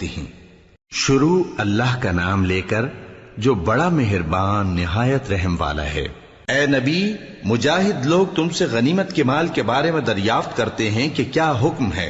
ہیں۔ شروع اللہ کا نام لے کر جو بڑا مہربان نہایت رحم والا ہے۔ اے نبی، مجاہد لوگ تم سے غنیمت کے مال کے بارے میں دریافت کرتے ہیں کہ کیا حکم ہے۔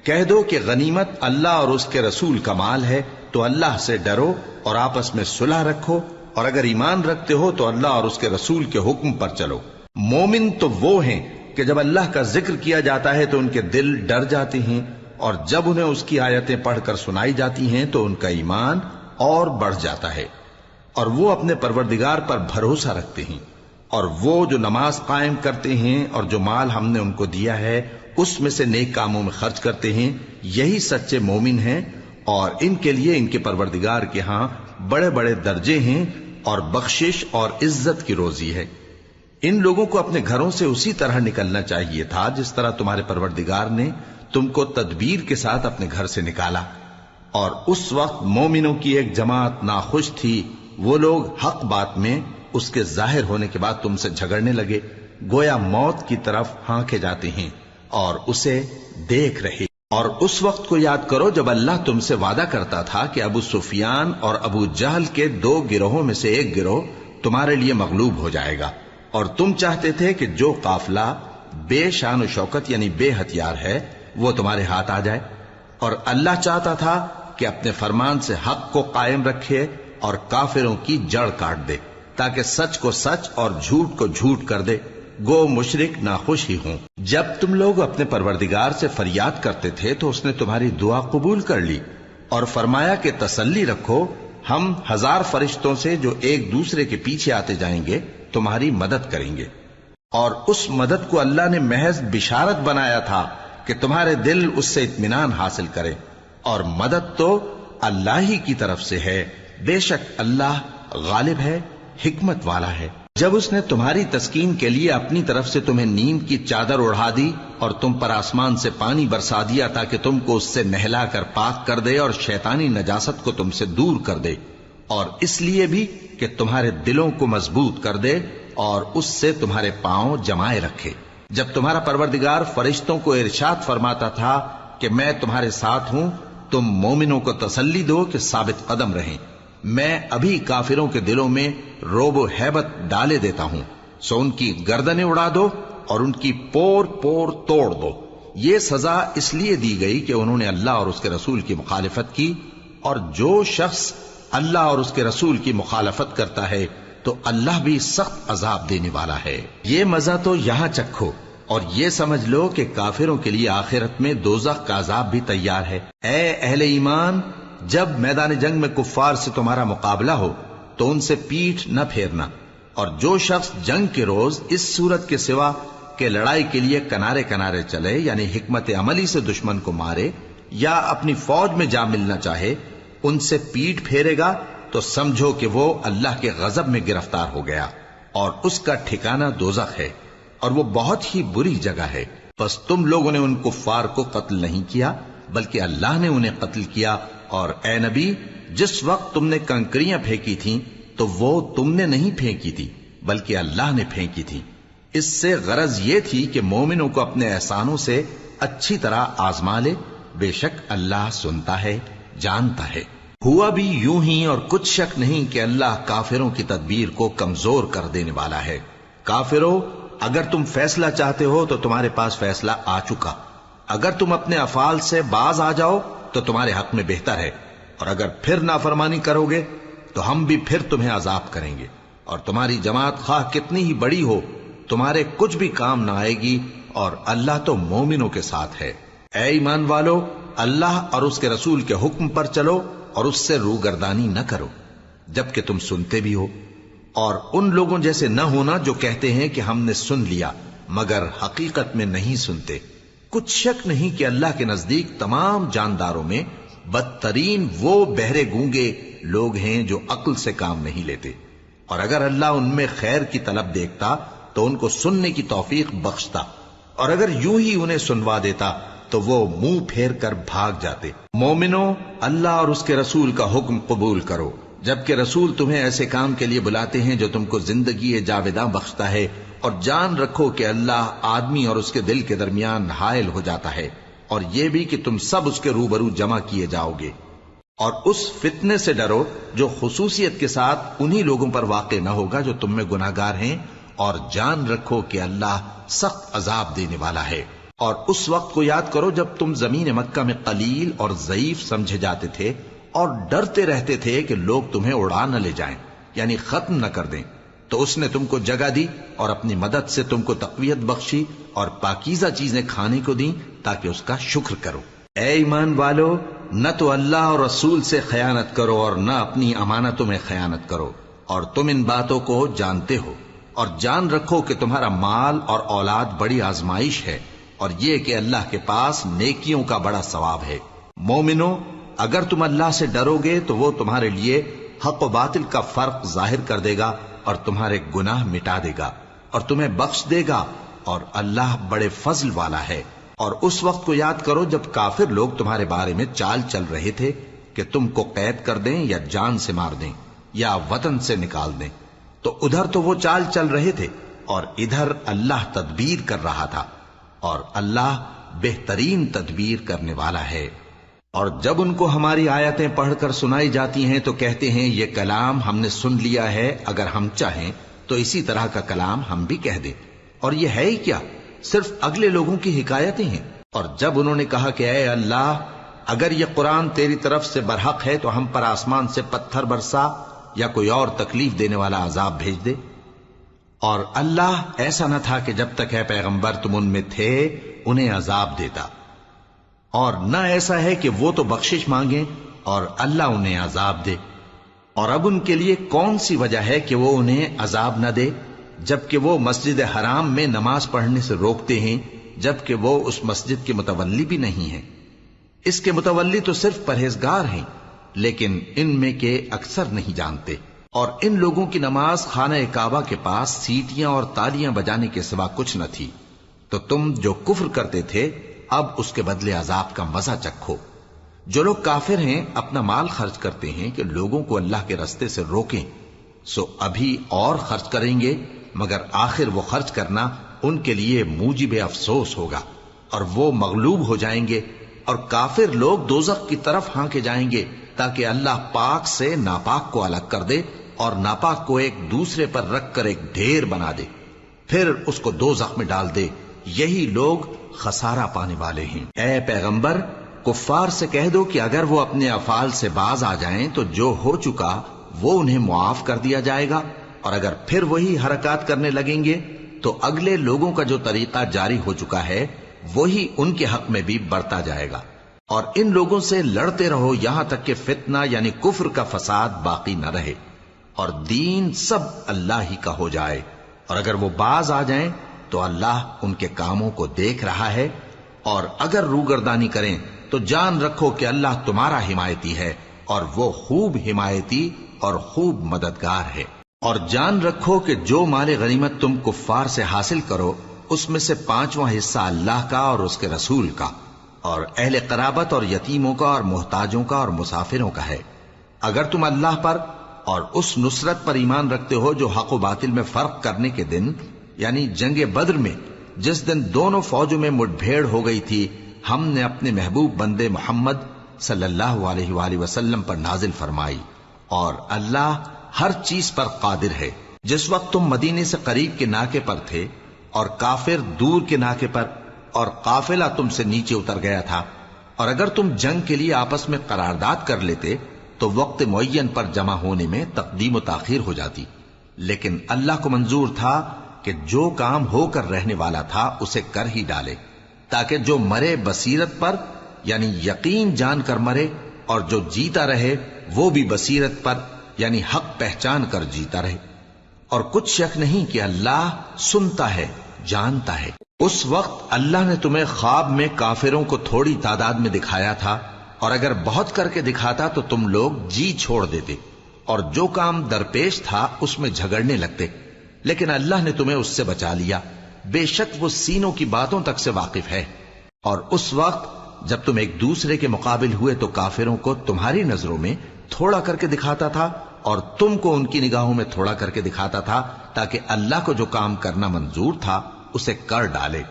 کہہ دو کہ غنیمت اللہ اور اس کے رسول کا مال ہے، تو اللہ سے ڈرو اور آپس میں صلح رکھو، اور اگر ایمان رکھتے ہو تو اللہ اور اس کے رسول کے حکم پر چلو۔ مومن تو وہ ہیں کہ جب اللہ کا ذکر کیا جاتا ہے تو ان کے دل ڈر جاتے ہیں، اور جب انہیں اس کی آیتیں پڑھ کر سنائی جاتی ہیں تو ان کا ایمان اور بڑھ جاتا ہے، اور وہ اپنے پروردگار پر بھروسہ رکھتے ہیں، اور وہ جو نماز قائم کرتے ہیں اور جو مال ہم نے ان کو دیا ہے اس میں سے نیک کاموں میں خرچ کرتے ہیں، یہی سچے مومن ہیں، اور ان کے لیے ان کے پروردگار کے ہاں بڑے بڑے درجے ہیں اور بخشش اور عزت کی روزی ہے۔ ان لوگوں کو اپنے گھروں سے اسی طرح نکلنا چاہیے تھا جس طرح تمہارے پروردگار نے تم کو تدبیر کے ساتھ اپنے گھر سے نکالا، اور اس وقت مومنوں کی ایک جماعت ناخوش تھی، وہ لوگ حق بات میں اس کے ظاہر ہونے کے بعد تم سے جھگڑنے لگے، گویا موت کی طرف ہانکے جاتے ہیں اور اسے دیکھ رہے۔ اور اس وقت کو یاد کرو جب اللہ تم سے وعدہ کرتا تھا کہ ابو سفیان اور ابو جہل کے 2 گروہوں میں سے ایک گروہ تمہارے لیے مغلوب ہو جائے گا، اور تم چاہتے تھے کہ جو قافلہ بے شان و شوکت یعنی بے ہتھیار ہے وہ تمہارے ہاتھ آ جائے، اور اللہ چاہتا تھا کہ اپنے فرمان سے حق کو قائم رکھے اور کافروں کی جڑ کاٹ دے، تاکہ سچ کو سچ اور جھوٹ کو جھوٹ کر دے، گو مشرک ناخوش ہی ہوں۔ جب تم لوگ اپنے پروردگار سے فریاد کرتے تھے تو اس نے تمہاری دعا قبول کر لی، اور فرمایا کہ تسلی رکھو، ہم 1000 فرشتوں سے جو ایک دوسرے کے پیچھے آتے جائیں گے تمہاری مدد کریں گے۔ اور اس مدد کو اللہ نے محض بشارت بنایا تھا کہ تمہارے دل اس سے اطمینان حاصل کریں، اور مدد تو اللہ ہی کی طرف سے ہے، بے شک اللہ غالب ہے، حکمت والا ہے۔ جب اس نے تمہاری تسکین کے لیے اپنی طرف سے تمہیں نیند کی چادر اڑھا دی اور تم پر آسمان سے پانی برسا دیا تاکہ تم کو اس سے نہلا کر پاک کر دے اور شیطانی نجاست کو تم سے دور کر دے، اور اس لیے بھی کہ تمہارے دلوں کو مضبوط کر دے اور اس سے تمہارے پاؤں جمائے رکھے۔ جب تمہارا پروردگار فرشتوں کو ارشاد فرماتا تھا کہ میں تمہارے ساتھ ہوں، تم مومنوں کو تسلی دو کہ ثابت قدم رہیں، میں ابھی کافروں کے دلوں میں روب و ہیبت ڈالے دیتا ہوں، سو ان کی گردنیں اڑا دو اور ان کی پور پور توڑ دو۔ یہ سزا اس لیے دی گئی کہ انہوں نے اللہ اور اس کے رسول کی مخالفت کی، اور جو شخص اللہ اور اس کے رسول کی مخالفت کرتا ہے تو اللہ بھی سخت عذاب دینے والا ہے۔ یہ مزہ تو یہاں چکھو، اور یہ سمجھ لو کہ کافروں کے لیے آخرت میں دوزخ کا عذاب بھی تیار ہے۔ اے اہل ایمان، جب میدان جنگ میں کفار سے تمہارا مقابلہ ہو تو ان سے پیٹھ نہ پھیرنا، اور جو شخص جنگ کے روز اس صورت کے سوا کہ لڑائی کے لیے کنارے کنارے چلے یعنی حکمت عملی سے دشمن کو مارے یا اپنی فوج میں جا ملنا چاہے، ان سے پیٹھ پھیرے گا تو سمجھو کہ وہ اللہ کے غضب میں گرفتار ہو گیا، اور اس کا ٹھکانہ دوزخ ہے، اور وہ بہت ہی بری جگہ ہے۔ بس تم لوگوں نے ان کفار کو قتل نہیں کیا بلکہ اللہ نے انہیں قتل کیا، اور اے نبی، جس وقت تم نے کنکریاں پھینکی تھیں تو وہ تم نے نہیں پھینکی تھی بلکہ اللہ نے پھینکی تھی۔ اس سے غرض یہ تھی کہ مومنوں کو اپنے احسانوں سے اچھی طرح آزما لے، بے شک اللہ سنتا ہے، جانتا ہے۔ ہوا بھی یوں ہی، اور کچھ شک نہیں کہ اللہ کافروں کی تدبیر کو کمزور کر دینے والا ہے۔ کافروں، اگر تم فیصلہ چاہتے ہو تو تمہارے پاس فیصلہ آ چکا، اگر تم اپنے افعال سے باز آ جاؤ تو تمہارے حق میں بہتر ہے، اور اگر پھر نافرمانی کرو گے تو ہم بھی پھر تمہیں عذاب کریں گے، اور تمہاری جماعت خواہ کتنی ہی بڑی ہو تمہارے کچھ بھی کام نہ آئے گی، اور اللہ تو مومنوں کے ساتھ ہے۔ اے ایمان والو، اللہ اور اس کے رسول کے حکم پر چلو اور اس سے روگردانی نہ کرو جبکہ تم سنتے بھی ہو، اور ان لوگوں جیسے نہ ہونا جو کہتے ہیں کہ ہم نے سن لیا مگر حقیقت میں نہیں سنتے۔ کچھ شک نہیں کہ اللہ کے نزدیک تمام جانداروں میں بدترین وہ بہرے گونگے لوگ ہیں جو عقل سے کام نہیں لیتے، اور اگر اللہ ان میں خیر کی طلب دیکھتا تو ان کو سننے کی توفیق بخشتا، اور اگر یوں ہی انہیں سنوا دیتا تو وہ منہ پھیر کر بھاگ جاتے۔ مومنوں، اللہ اور اس کے رسول کا حکم قبول کرو، جبکہ رسول تمہیں ایسے کام کے لیے بلاتے ہیں جو تم کو زندگی جاوداں بخشتا ہے، اور جان رکھو کہ اللہ آدمی اور اس کے دل کے درمیان حائل ہو جاتا ہے، اور یہ بھی کہ تم سب اس کے روبرو جمع کیے جاؤ گے۔ اور اس فتنے سے ڈرو جو خصوصیت کے ساتھ انہی لوگوں پر واقع نہ ہوگا جو تم میں گناہگار ہیں، اور جان رکھو کہ اللہ سخت عذاب دینے والا ہے۔ اور اس وقت کو یاد کرو جب تم زمین مکہ میں قلیل اور ضعیف سمجھے جاتے تھے اور ڈرتے رہتے تھے کہ لوگ تمہیں اڑا نہ لے جائیں، یعنی ختم نہ کر دیں، تو اس نے تم کو جگہ دی اور اپنی مدد سے تم کو تقویت بخشی اور پاکیزہ چیزیں کھانے کو دیں تاکہ اس کا شکر کرو۔ اے ایمان والو، نہ تو اللہ اور رسول سے خیانت کرو اور نہ اپنی امانتوں میں خیانت کرو، اور تم ان باتوں کو جانتے ہو، اور جان رکھو کہ تمہارا مال اور اولاد بڑی آزمائش ہے، اور یہ کہ اللہ کے پاس نیکیوں کا بڑا ثواب ہے۔ مومنو، اگر تم اللہ سے ڈرو گے تو وہ تمہارے لیے حق و باطل کا فرق ظاہر کر دے گا اور تمہارے گناہ مٹا دے گا اور تمہیں بخش دے گا، اور اللہ بڑے فضل والا ہے۔ اور اس وقت کو یاد کرو جب کافر لوگ تمہارے بارے میں چال چل رہے تھے کہ تم کو قید کر دیں یا جان سے مار دیں یا وطن سے نکال دیں، تو ادھر تو وہ چال چل رہے تھے اور ادھر اللہ تدبیر کر رہا تھا، اور اللہ بہترین تدبیر کرنے والا ہے۔ اور جب ان کو ہماری آیتیں پڑھ کر سنائی جاتی ہیں تو کہتے ہیں یہ کلام ہم نے سن لیا ہے، اگر ہم چاہیں تو اسی طرح کا کلام ہم بھی کہہ دیں، اور یہ ہے ہی کیا، صرف اگلے لوگوں کی حکایتیں ہیں۔ اور جب انہوں نے کہا کہ اے اللہ، اگر یہ قرآن تیری طرف سے برحق ہے تو ہم پر آسمان سے پتھر برسا یا کوئی اور تکلیف دینے والا عذاب بھیج دے۔ اور اللہ ایسا نہ تھا کہ جب تک اے پیغمبر تم ان میں تھے انہیں عذاب دیتا، اور نہ ایسا ہے کہ وہ تو بخشش مانگیں اور اللہ انہیں عذاب دے۔ اور اب ان کے لیے کون سی وجہ ہے کہ وہ انہیں عذاب نہ دے، جبکہ وہ مسجد حرام میں نماز پڑھنے سے روکتے ہیں، جبکہ وہ اس مسجد کے متولی بھی نہیں ہیں۔ اس کے متولی تو صرف پرہیزگار ہیں، لیکن ان میں کے اکثر نہیں جانتے۔ اور ان لوگوں کی نماز خانہ کعبہ کے پاس سیٹیاں اور تالیاں بجانے کے سوا کچھ نہ تھی، تو تم جو کفر کرتے تھے اب اس کے بدلے عذاب کا مزہ چکھو۔ جو لوگ کافر ہیں اپنا مال خرچ کرتے ہیں کہ لوگوں کو اللہ کے رستے سے روکیں، سو ابھی اور خرچ کریں گے، مگر آخر وہ خرچ کرنا ان کے لیے موجب افسوس ہوگا، اور وہ مغلوب ہو جائیں گے، اور کافر لوگ دوزخ کی طرف ہانکے جائیں گے تاکہ اللہ پاک سے ناپاک کو الگ کر دے اور ناپاک کو ایک دوسرے پر رکھ کر ایک ڈھیر بنا دے، پھر اس کو دوزخ میں ڈال دے۔ یہی لوگ خسارہ پانے والے ہیں۔ اے پیغمبر، کفار سے کہہ دو کہ اگر وہ اپنے افعال سے باز آ جائیں تو جو ہو چکا وہ انہیں معاف کر دیا جائے گا، اور اگر پھر وہی حرکات کرنے لگیں گے تو اگلے لوگوں کا جو طریقہ جاری ہو چکا ہے وہی ان کے حق میں بھی بڑھتا جائے گا۔ اور ان لوگوں سے لڑتے رہو یہاں تک کہ فتنہ یعنی کفر کا فساد باقی نہ رہے اور دین سب اللہ ہی کا ہو جائے، اور اگر وہ باز آ جائیں تو اللہ ان کے کاموں کو دیکھ رہا ہے، اور اگر روگردانی کریں تو جان رکھو کہ اللہ تمہارا حمایتی ہے، اور وہ خوب حمایتی اور خوب مددگار ہے۔ اور جان رکھو کہ جو مال غنیمت تم کفار سے حاصل کرو اس میں سے 5واں حصہ اللہ کا اور اس کے رسول کا اور اہل قرابت اور یتیموں کا اور محتاجوں کا اور مسافروں کا ہے۔ اگر تم اللہ پر اور اس نصرت پر ایمان رکھتے ہو جو حق و باطل میں فرق کرنے کے دن یعنی جنگ بدر میں جس دن دونوں فوجوں میں مٹ بھیڑ ہو گئی تھی، ہم نے اپنے محبوب بندے محمد صلی اللہ علیہ وآلہ وسلم پر نازل فرمائی، اور اللہ ہر چیز پر قادر ہے۔ جس وقت تم مدینے سے قریب کے ناکے پر تھے اور کافر دور کے ناکے پر، اور قافلہ تم سے نیچے اتر گیا تھا، اور اگر تم جنگ کے لیے آپس میں قرارداد کر لیتے تو وقت معین پر جمع ہونے میں تقدیم و تاخیر ہو جاتی، لیکن اللہ کو منظور تھا کہ جو کام ہو کر رہنے والا تھا اسے کر ہی ڈالے، تاکہ جو مرے بصیرت پر یعنی یقین جان کر مرے، اور جو جیتا رہے وہ بھی بصیرت پر یعنی حق پہچان کر جیتا رہے۔ اور کچھ شک نہیں کہ اللہ سنتا ہے، جانتا ہے۔ اس وقت اللہ نے تمہیں خواب میں کافروں کو تھوڑی تعداد میں دکھایا تھا، اور اگر بہت کر کے دکھاتا تو تم لوگ جی چھوڑ دیتے اور جو کام درپیش تھا اس میں جھگڑنے لگتے، لیکن اللہ نے تمہیں اس سے بچا لیا، بے شک وہ سینوں کی باتوں تک سے واقف ہے۔ اور اس وقت جب تم ایک دوسرے کے مقابل ہوئے تو کافروں کو تمہاری نظروں میں تھوڑا کر کے دکھاتا تھا اور تم کو ان کی نگاہوں میں تھوڑا کر کے دکھاتا تھا، تاکہ اللہ کو جو کام کرنا منظور تھا اسے کر ڈالے۔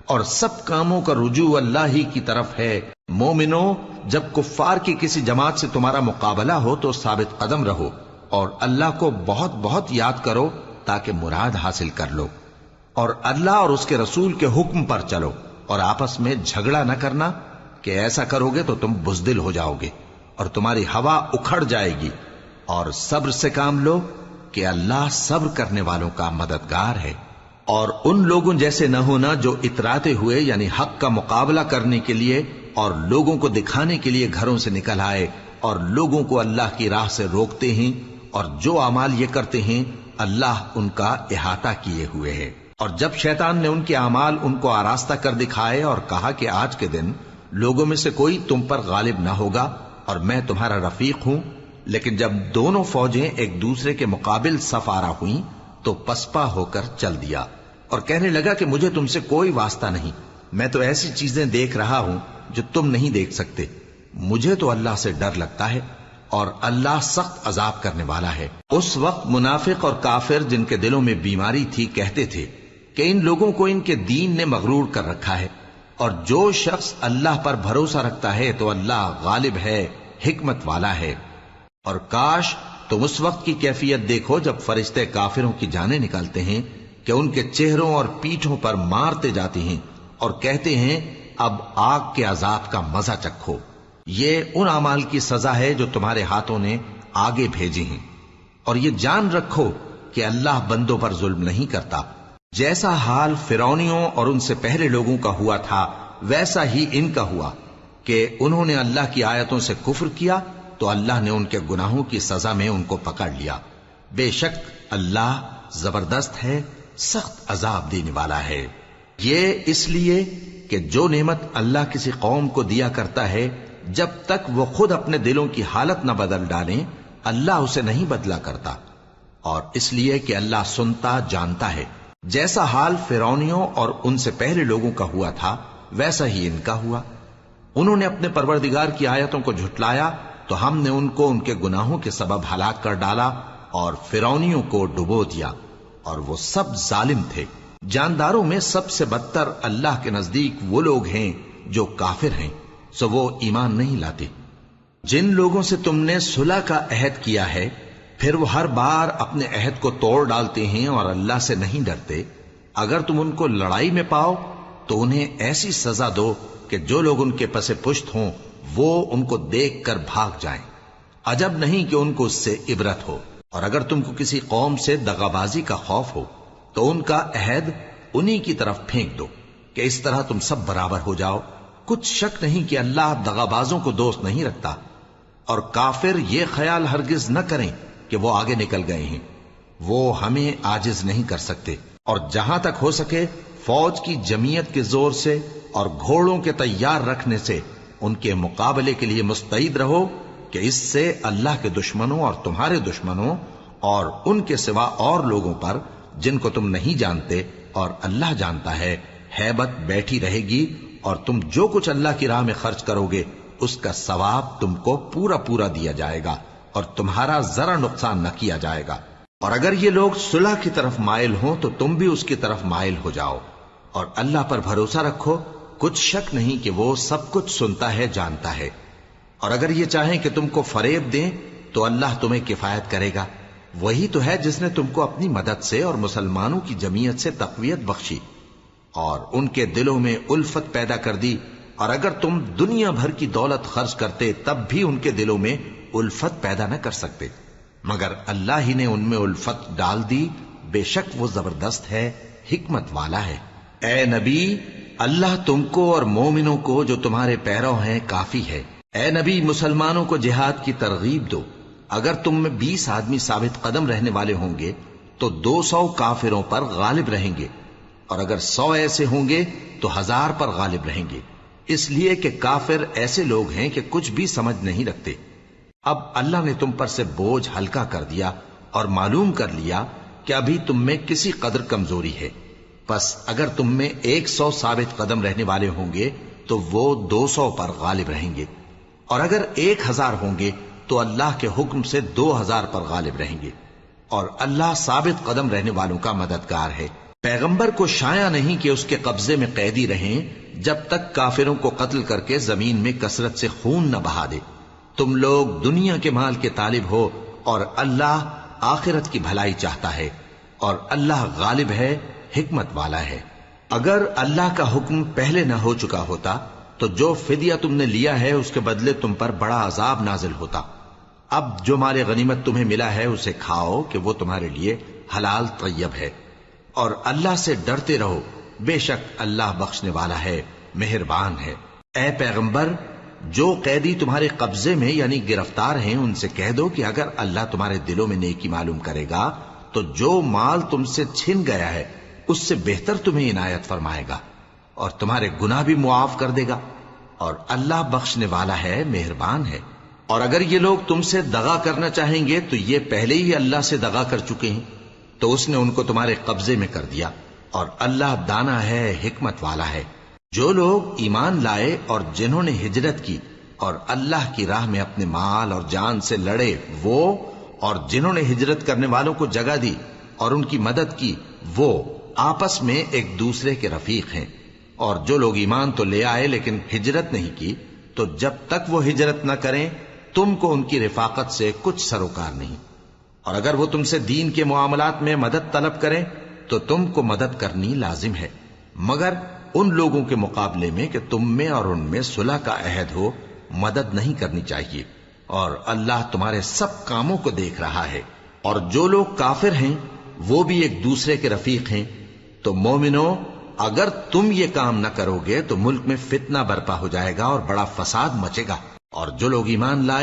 اور سب کاموں کا رجوع اللہ ہی کی طرف ہے۔ مومنو، جب کفار کی کسی جماعت سے تمہارا مقابلہ ہو تو ثابت قدم رہو اور اللہ کو بہت بہت یاد کرو تاکہ مراد حاصل کر لو، اور اللہ اور اس کے رسول کے حکم پر چلو، اور آپس میں جھگڑا نہ کرنا کہ ایسا کرو گے تو تم بزدل ہو جاؤ گے اور تمہاری ہوا اکھڑ جائے گی، اور صبر سے کام لو کہ اللہ صبر کرنے والوں کا مددگار ہے۔ اور ان لوگوں جیسے نہ ہونا جو اتراتے ہوئے یعنی حق کا مقابلہ کرنے کے لیے اور لوگوں کو دکھانے کے لیے گھروں سے نکل آئے اور لوگوں کو اللہ کی راہ سے روکتے ہیں، اور جو اعمال یہ کرتے ہیں اللہ ان کا احاطہ کیے ہوئے ہے۔ اور جب شیطان نے ان کے اعمال ان کو آراستہ کر دکھائے اور کہا کہ آج کے دن لوگوں میں سے کوئی تم پر غالب نہ ہوگا اور میں تمہارا رفیق ہوں، لیکن جب دونوں فوجیں ایک دوسرے کے مقابل صف آرا ہوئیں تو پسپا ہو کر چل دیا اور کہنے لگا کہ مجھے تم سے کوئی واسطہ نہیں، میں تو ایسی چیزیں دیکھ رہا ہوں جو تم نہیں دیکھ سکتے، مجھے تو اللہ سے ڈر لگتا ہے اور اللہ سخت عذاب کرنے والا ہے۔ اس وقت منافق اور کافر جن کے دلوں میں بیماری تھی کہتے تھے کہ ان لوگوں کو ان کے دین نے مغرور کر رکھا ہے، اور جو شخص اللہ پر بھروسہ رکھتا ہے تو اللہ غالب ہے، حکمت والا ہے۔ اور کاش تم اس وقت کی کیفیت دیکھو جب فرشتے کافروں کی جانیں نکالتے ہیں کہ ان کے چہروں اور پیٹھوں پر مارتے جاتے ہیں اور کہتے ہیں اب آگ کے عذاب کا مزہ چکھو، یہ ان اعمال کی سزا ہے جو تمہارے ہاتھوں نے آگے بھیجی ہیں، اور یہ جان رکھو کہ اللہ بندوں پر ظلم نہیں کرتا۔ جیسا حال فرعونیوں اور ان سے پہلے لوگوں کا ہوا تھا ویسا ہی ان کا ہوا کہ انہوں نے اللہ کی آیتوں سے کفر کیا تو اللہ نے ان کے گناہوں کی سزا میں ان کو پکڑ لیا۔ بے شک اللہ زبردست ہے، سخت عذاب دینے والا ہے۔ یہ اس لیے کہ جو نعمت اللہ کسی قوم کو دیا کرتا ہے جب تک وہ خود اپنے دلوں کی حالت نہ بدل ڈالیں اللہ اسے نہیں بدلا کرتا، اور اس لیے کہ اللہ سنتا جانتا ہے۔ جیسا حال فرعونیوں اور ان سے پہلے لوگوں کا ہوا تھا ویسا ہی ان کا ہوا۔ انہوں نے اپنے پروردگار کی آیتوں کو جھٹلایا تو ہم نے ان کو ان کے گناہوں کے سبب ہلاک کر ڈالا اور فرعونیوں کو ڈبو دیا، اور وہ سب ظالم تھے۔ جانداروں میں سب سے بدتر اللہ کے نزدیک وہ لوگ ہیں جو کافر ہیں، سو وہ ایمان نہیں لاتے۔ جن لوگوں سے تم نے صلح کا عہد کیا ہے پھر وہ ہر بار اپنے عہد کو توڑ ڈالتے ہیں اور اللہ سے نہیں ڈرتے، اگر تم ان کو لڑائی میں پاؤ تو انہیں ایسی سزا دو کہ جو لوگ ان کے پس پشت ہوں وہ ان کو دیکھ کر بھاگ جائیں، عجب نہیں کہ ان کو اس سے عبرت ہو۔ اور اگر تم کو کسی قوم سے دغابازی کا خوف ہو تو ان کا عہد انہی کی طرف پھینک دو کہ اس طرح تم سب برابر ہو جاؤ۔ کچھ شک نہیں کہ اللہ دغابازوں کو دوست نہیں رکھتا، اور کافر یہ خیال ہرگز نہ کریں کہ وہ آگے نکل گئے ہیں، وہ ہمیں عاجز نہیں کر سکتے۔ اور جہاں تک ہو سکے فوج کی جمعیت کے زور سے اور گھوڑوں کے تیار رکھنے سے ان کے مقابلے کے لیے مستعد رہو کہ اس سے اللہ کے دشمنوں اور تمہارے دشمنوں اور ان کے سوا اور لوگوں پر جن کو تم نہیں جانتے اور اللہ جانتا ہے ہیبت بیٹھی رہے گی، اور تم جو کچھ اللہ کی راہ میں خرچ کرو گے اس کا ثواب تم کو پورا پورا دیا جائے گا اور تمہارا ذرا نقصان نہ کیا جائے گا۔ اور اگر یہ لوگ صلح کی طرف مائل ہوں تو تم بھی اس کی طرف مائل ہو جاؤ، اور اللہ پر بھروسہ رکھو، کچھ شک نہیں کہ وہ سب کچھ سنتا ہے جانتا ہے۔ اور اگر یہ چاہیں کہ تم کو فریب دیں تو اللہ تمہیں کفایت کرے گا، وہی تو ہے جس نے تم کو اپنی مدد سے اور مسلمانوں کی جمعیت سے تقویت بخشی اور ان کے دلوں میں الفت پیدا کر دی، اور اگر تم دنیا بھر کی دولت خرچ کرتے تب بھی ان کے دلوں میں الفت پیدا نہ کر سکتے، مگر اللہ ہی نے ان میں الفت ڈال دی، بے شک وہ زبردست ہے، حکمت والا ہے۔ اے نبی، اللہ تم کو اور مومنوں کو جو تمہارے پیرو ہیں کافی ہے۔ اے نبی، مسلمانوں کو جہاد کی ترغیب دو۔ اگر تم میں 20 آدمی ثابت قدم رہنے والے ہوں گے تو 200 کافروں پر غالب رہیں گے، اور اگر 100 ایسے ہوں گے تو 1000 پر غالب رہیں گے، اس لیے کہ کافر ایسے لوگ ہیں کہ کچھ بھی سمجھ نہیں رکھتے۔ اب اللہ نے تم پر سے بوجھ ہلکا کر دیا اور معلوم کر لیا کہ ابھی تم میں کسی قدر کمزوری ہے، پس اگر تم میں 100 ثابت قدم رہنے والے ہوں گے تو وہ 200 پر غالب رہیں گے، اور اگر 1000 ہوں گے تو اللہ کے حکم سے 2000 پر غالب رہیں گے، اور اللہ ثابت قدم رہنے والوں کا مددگار ہے۔ پیغمبر کو شایع نہیں کہ اس کے قبضے میں قیدی رہیں جب تک کافروں کو قتل کر کے زمین میں کثرت سے خون نہ بہا دے۔ تم لوگ دنیا کے مال کے طالب ہو اور اللہ آخرت کی بھلائی چاہتا ہے، اور اللہ غالب ہے، حکمت والا ہے۔ اگر اللہ کا حکم پہلے نہ ہو چکا ہوتا تو جو فدیہ تم نے لیا ہے اس کے بدلے تم پر بڑا عذاب نازل ہوتا۔ اب جو مال غنیمت تمہیں ملا ہے اسے کھاؤ کہ وہ تمہارے لیے حلال طیب ہے، اور اللہ سے ڈرتے رہو، بے شک اللہ بخشنے والا ہے، مہربان ہے۔ اے پیغمبر، جو قیدی تمہارے قبضے میں یعنی گرفتار ہیں ان سے کہہ دو کہ اگر اللہ تمہارے دلوں میں نیکی معلوم کرے گا تو جو مال تم سے چھن گیا ہے اس سے بہتر تمہیں عنایت فرمائے گا، اور تمہارے گناہ بھی معاف کر دے گا، اور اللہ بخشنے والا ہے، مہربان ہے۔ اور اگر یہ لوگ تم سے دغا کرنا چاہیں گے تو یہ پہلے ہی اللہ سے دغا کر چکے ہیں، تو اس نے ان کو تمہارے قبضے میں کر دیا، اور اللہ دانا ہے، حکمت والا ہے۔ جو لوگ ایمان لائے اور جنہوں نے ہجرت کی اور اللہ کی راہ میں اپنے مال اور جان سے لڑے، وہ اور جنہوں نے ہجرت کرنے والوں کو جگہ دی اور ان کی مدد کی، وہ آپس میں ایک دوسرے کے رفیق ہیں۔ اور جو لوگ ایمان تو لے آئے لیکن ہجرت نہیں کی، تو جب تک وہ ہجرت نہ کریں تم کو ان کی رفاقت سے کچھ سروکار نہیں، اور اگر وہ تم سے دین کے معاملات میں مدد طلب کریں تو تم کو مدد کرنی لازم ہے، مگر ان لوگوں کے مقابلے میں کہ تم میں اور ان میں صلح کا عہد ہو مدد نہیں کرنی چاہیے، اور اللہ تمہارے سب کاموں کو دیکھ رہا ہے۔ اور جو لوگ کافر ہیں وہ بھی ایک دوسرے کے رفیق ہیں۔ تو مومنو، اگر تم یہ کام نہ کرو گے تو ملک میں فتنہ برپا ہو جائے گا اور بڑا فساد مچے گا، اور جو لوگ ایمان لائے